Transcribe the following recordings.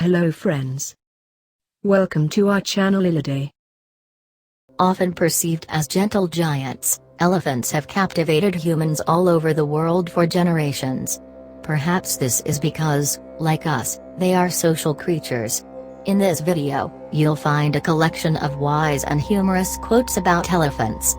Hello friends. Welcome to our channel Ilidae. Often perceived as gentle giants, elephants have captivated humans all over the world for generations. Perhaps this is because, like us, they are social creatures. In this video, you'll find a collection of wise and humorous quotes about elephants.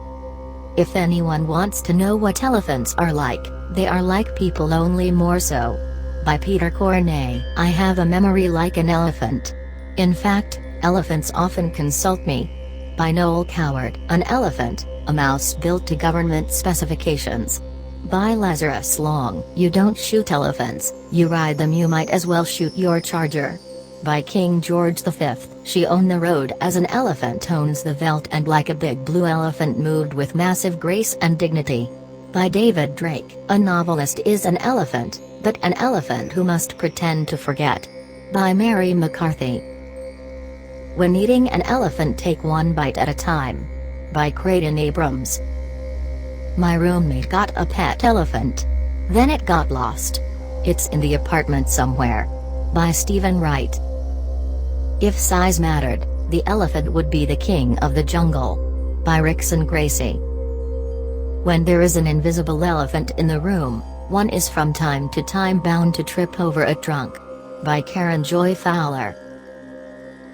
If anyone wants to know what elephants are like, they are like people, only more so. By Peter Corney. I have a memory like an elephant. In fact, elephants often consult me. By Noel Coward. An elephant, a mouse built to government specifications. By Lazarus Long. You don't shoot elephants, you ride them. You might as well shoot your charger. By King George V. She owned the road as an elephant owns the veldt, and like a big blue elephant moved with massive grace and dignity. By David Drake. A novelist is an elephant, but an elephant who must pretend to forget. By Mary McCarthy. When eating an elephant, take one bite at a time. By Creighton Abrams. My roommate got a pet elephant. Then it got lost. It's in the apartment somewhere. By Stephen Wright. If size mattered, the elephant would be the king of the jungle. By Rickson Gracie. When there is an invisible elephant in the room, one is from time to time bound to trip over a trunk. By Karen Joy Fowler.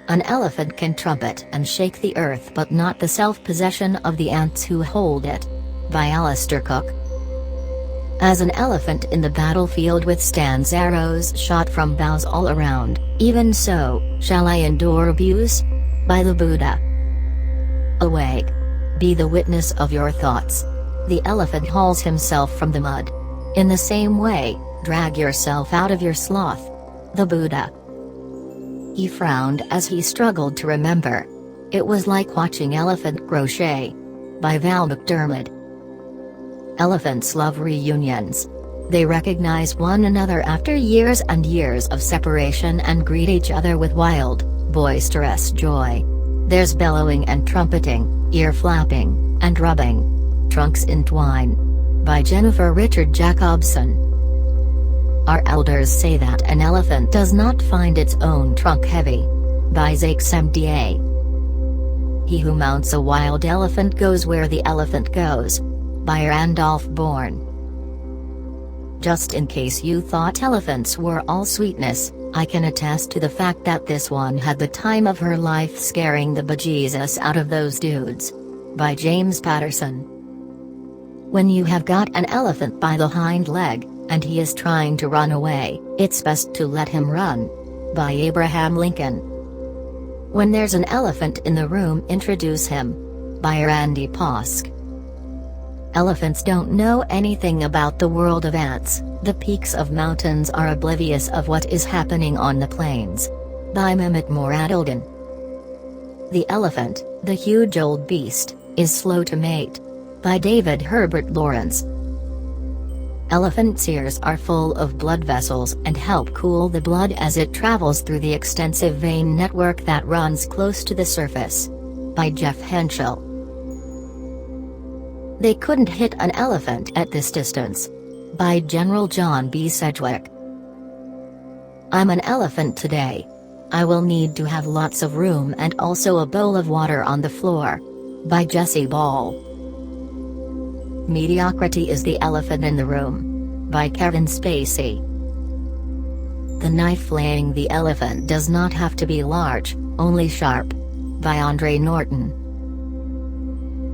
An elephant can trumpet and shake the earth, but not the self-possession of the ants who hold it. By Alistair Cook. As an elephant in the battlefield withstands arrows shot from bows all around, even so, shall I endure abuse? By the Buddha. Awake. Be the witness of your thoughts. The elephant hauls himself from the mud. In the same way, drag yourself out of your sloth. The Buddha. He frowned as he struggled to remember. It was like watching elephant crochet. By Val McDermid. Elephants love reunions. They recognize one another after years and years of separation and greet each other with wild, boisterous joy. There's bellowing and trumpeting, ear flapping, and rubbing. Trunks entwine. By Jennifer Richard Jacobson. Our elders say that an elephant does not find its own trunk heavy. By Zakes MDA. He who mounts a wild elephant goes where the elephant goes. By Randolph Bourne. Just in case you thought elephants were all sweetness, I can attest to the fact that this one had the time of her life scaring the bejesus out of those dudes. By James Patterson. When you have got an elephant by the hind leg, and he is trying to run away, it's best to let him run. By Abraham Lincoln. When there's an elephant in the room, introduce him. By Randy Posk. Elephants don't know anything about the world of ants. The peaks of mountains are oblivious of what is happening on the plains. By Mehmet Muradoldin. The elephant, the huge old beast, is slow to mate. By David Herbert Lawrence. Elephants' ears are full of blood vessels and help cool the blood as it travels through the extensive vein network that runs close to the surface. By Jeff Henschel. They couldn't hit an elephant at this distance. By General John B. Sedgwick. I'm an elephant today. I will need to have lots of room and also a bowl of water on the floor. By Jesse Ball. Mediocrity is the elephant in the room. By Kevin Spacey. The knife flaying the elephant does not have to be large, only sharp. By Andre Norton.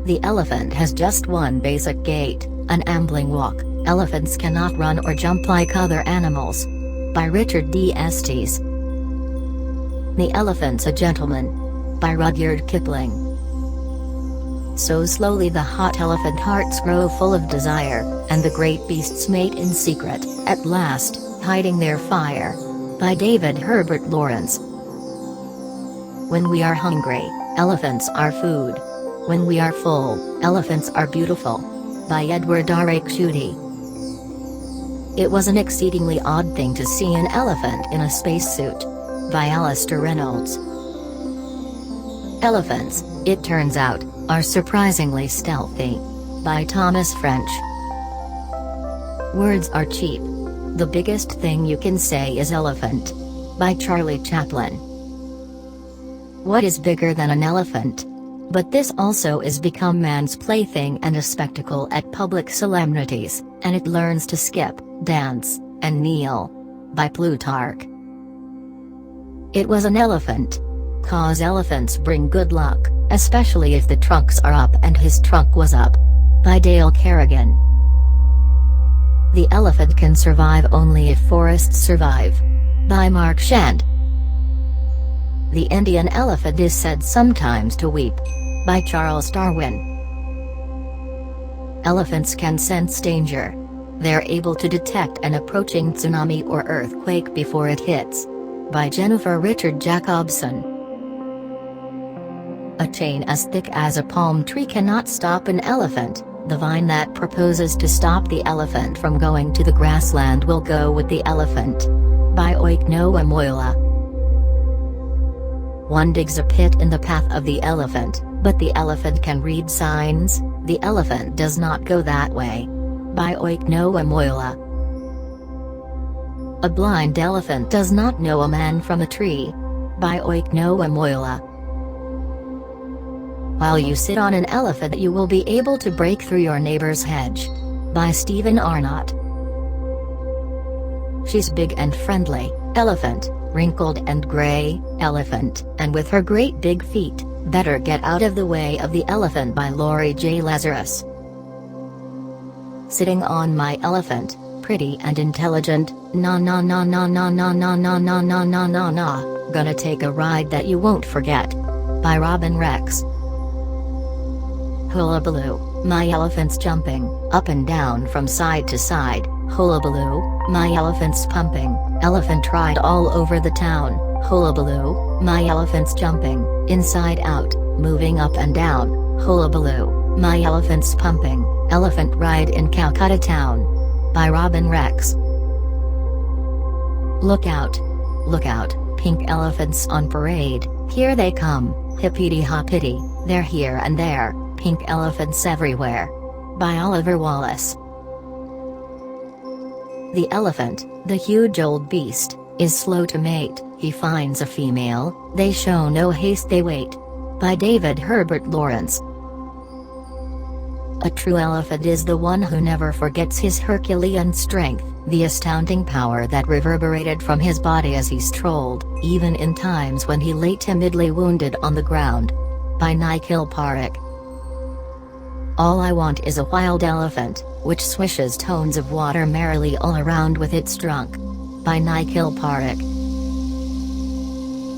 The elephant has just one basic gait, an ambling walk. Elephants cannot run or jump like other animals. By Richard D. Estes. The elephant's a gentleman. By Rudyard Kipling. So slowly the hot elephant hearts grow full of desire, and the great beasts mate in secret, at last, hiding their fire. By David Herbert Lawrence. When we are hungry, elephants are food. When we are full, elephants are beautiful. By Edward R. Schutte. It was an exceedingly odd thing to see an elephant in a spacesuit. By Alastair Reynolds. Elephants, it turns out, are surprisingly stealthy. By Thomas French. Words are cheap. The biggest thing you can say is elephant. by Charlie Chaplin. What is bigger than an elephant? But this also is become man's plaything and a spectacle at public solemnities, and it learns to skip, dance, and kneel. By Plutarch. It was an elephant. 'Cause elephants bring good luck, especially if the trunks are up, and his trunk was up. By Dale Kerrigan. The elephant can survive only if forests survive. By Mark Shand. The Indian elephant is said sometimes to weep. By Charles Darwin. Elephants can sense danger. They're able to detect an approaching tsunami or earthquake before it hits. By Jennifer Richard Jacobson. A chain as thick as a palm tree cannot stop an elephant. The vine that proposes to stop the elephant from going to the grassland will go with the elephant. By Oiknoamoila. One digs a pit in the path of the elephant, but the elephant can read signs. The elephant does not go that way. By Oiknoamoila. A blind elephant does not know a man from a tree. By Oiknoamoila. While you sit on an elephant, you will be able to break through your neighbor's hedge. By Stephen Arnott. She's big and friendly, elephant, wrinkled and gray, elephant, and with her great big feet, better get out of the way of the elephant. By Laurie J. Lazarus. Sitting on my elephant, pretty and intelligent, na na na na na na na na na na na na na, gonna take a ride that you won't forget. By Robin Rex. Hullabaloo, my elephant's jumping, up and down from side to side. Hullabaloo, my elephant's pumping, elephant ride all over the town. Hullabaloo, my elephant's jumping, inside out, moving up and down. Hullabaloo, my elephant's pumping, elephant ride in Calcutta town. By Robin Rex. Look out! Look out, pink elephants on parade, here they come, hippity hoppity, they're here and there, pink elephants everywhere. By Oliver Wallace. The elephant, the huge old beast, is slow to mate. He finds a female, they show no haste, they wait. By David Herbert Lawrence. A true elephant is the one who never forgets his Herculean strength, the astounding power that reverberated from his body as he strolled, even in times when he lay timidly wounded on the ground. By Nikhil Parekh. All I want is a wild elephant, which swishes tones of water merrily all around with its trunk. By Nikhil Parekh.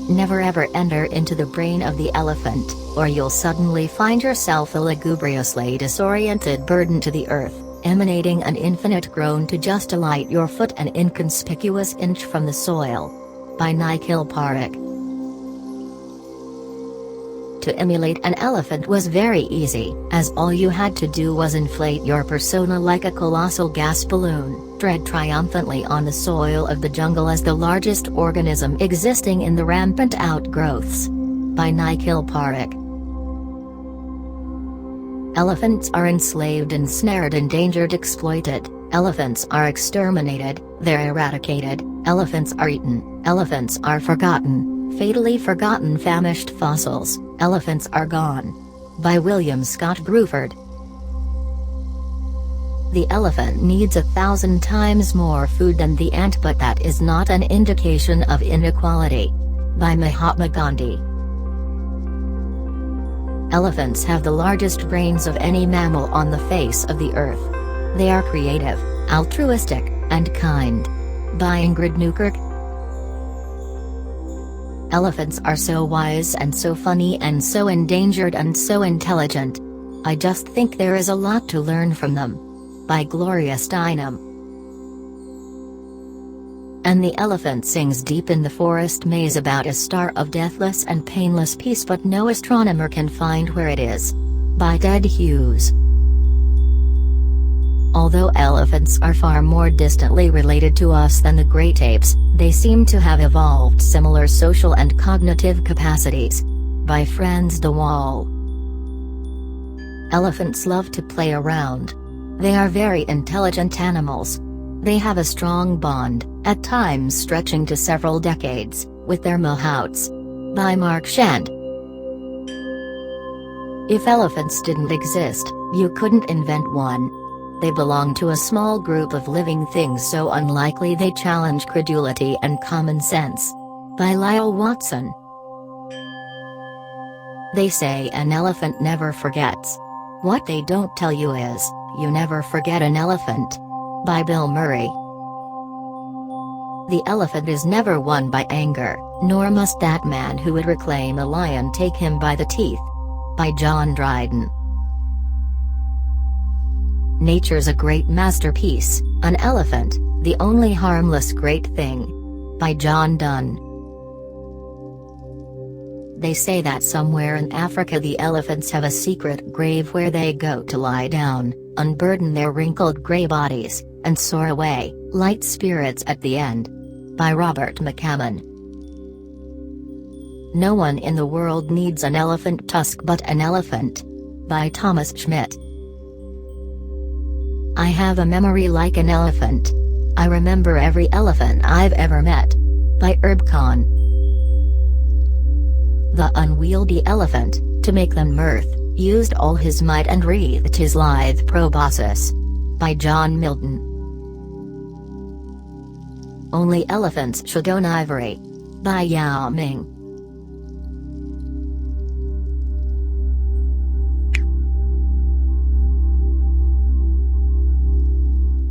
Never ever enter into the brain of the elephant, or you'll suddenly find yourself a lugubriously disoriented burden to the earth, emanating an infinite groan to just alight your foot an inconspicuous inch from the soil. By Nikhil Parekh. To emulate an elephant was very easy, as all you had to do was inflate your persona like a colossal gas balloon, tread triumphantly on the soil of the jungle as the largest organism existing in the rampant outgrowths. By Nikhil Parekh. Elephants are enslaved, ensnared, endangered, exploited. Elephants are exterminated, they're eradicated. Elephants are eaten, elephants are forgotten. Fatally forgotten, famished fossils, elephants are gone. By William Scott Bruford. The elephant needs 1,000 times more food than the ant, but that is not an indication of inequality. By Mahatma Gandhi. Elephants have the largest brains of any mammal on the face of the earth. They are creative, altruistic, and kind. By Ingrid Newkirk. Elephants are so wise and so funny and so endangered and so intelligent. I just think there is a lot to learn from them. By Gloria Steinem. And the elephant sings deep in the forest maze about a star of deathless and painless peace, but no astronomer can find where it is. By Ted Hughes. Although elephants are far more distantly related to us than the great apes, they seem to have evolved similar social and cognitive capacities. By Franz de Waal. Elephants love to play around. They are very intelligent animals. They have a strong bond, at times stretching to several decades, with their mahouts. By Mark Shand. If elephants didn't exist, you couldn't invent one. They belong to a small group of living things so unlikely they challenge credulity and common sense. By Lyle Watson. They say an elephant never forgets. What they don't tell you is, you never forget an elephant. By Bill Murray. The elephant is never won by anger, nor must that man who would reclaim a lion take him by the teeth. By John Dryden. Nature's a great masterpiece, an elephant, the only harmless great thing. By John Donne. They say that somewhere in Africa the elephants have a secret grave where they go to lie down, unburden their wrinkled gray bodies, and soar away, light spirits at the end. By Robert McCammon. No one in the world needs an elephant tusk but an elephant. By Thomas Schmidt. I have a memory like an elephant. I remember every elephant I've ever met. By Herb Kahn. The unwieldy elephant, to make them mirth, used all his might and wreathed his lithe proboscis. By John Milton. Only elephants should own ivory. By Yao Ming.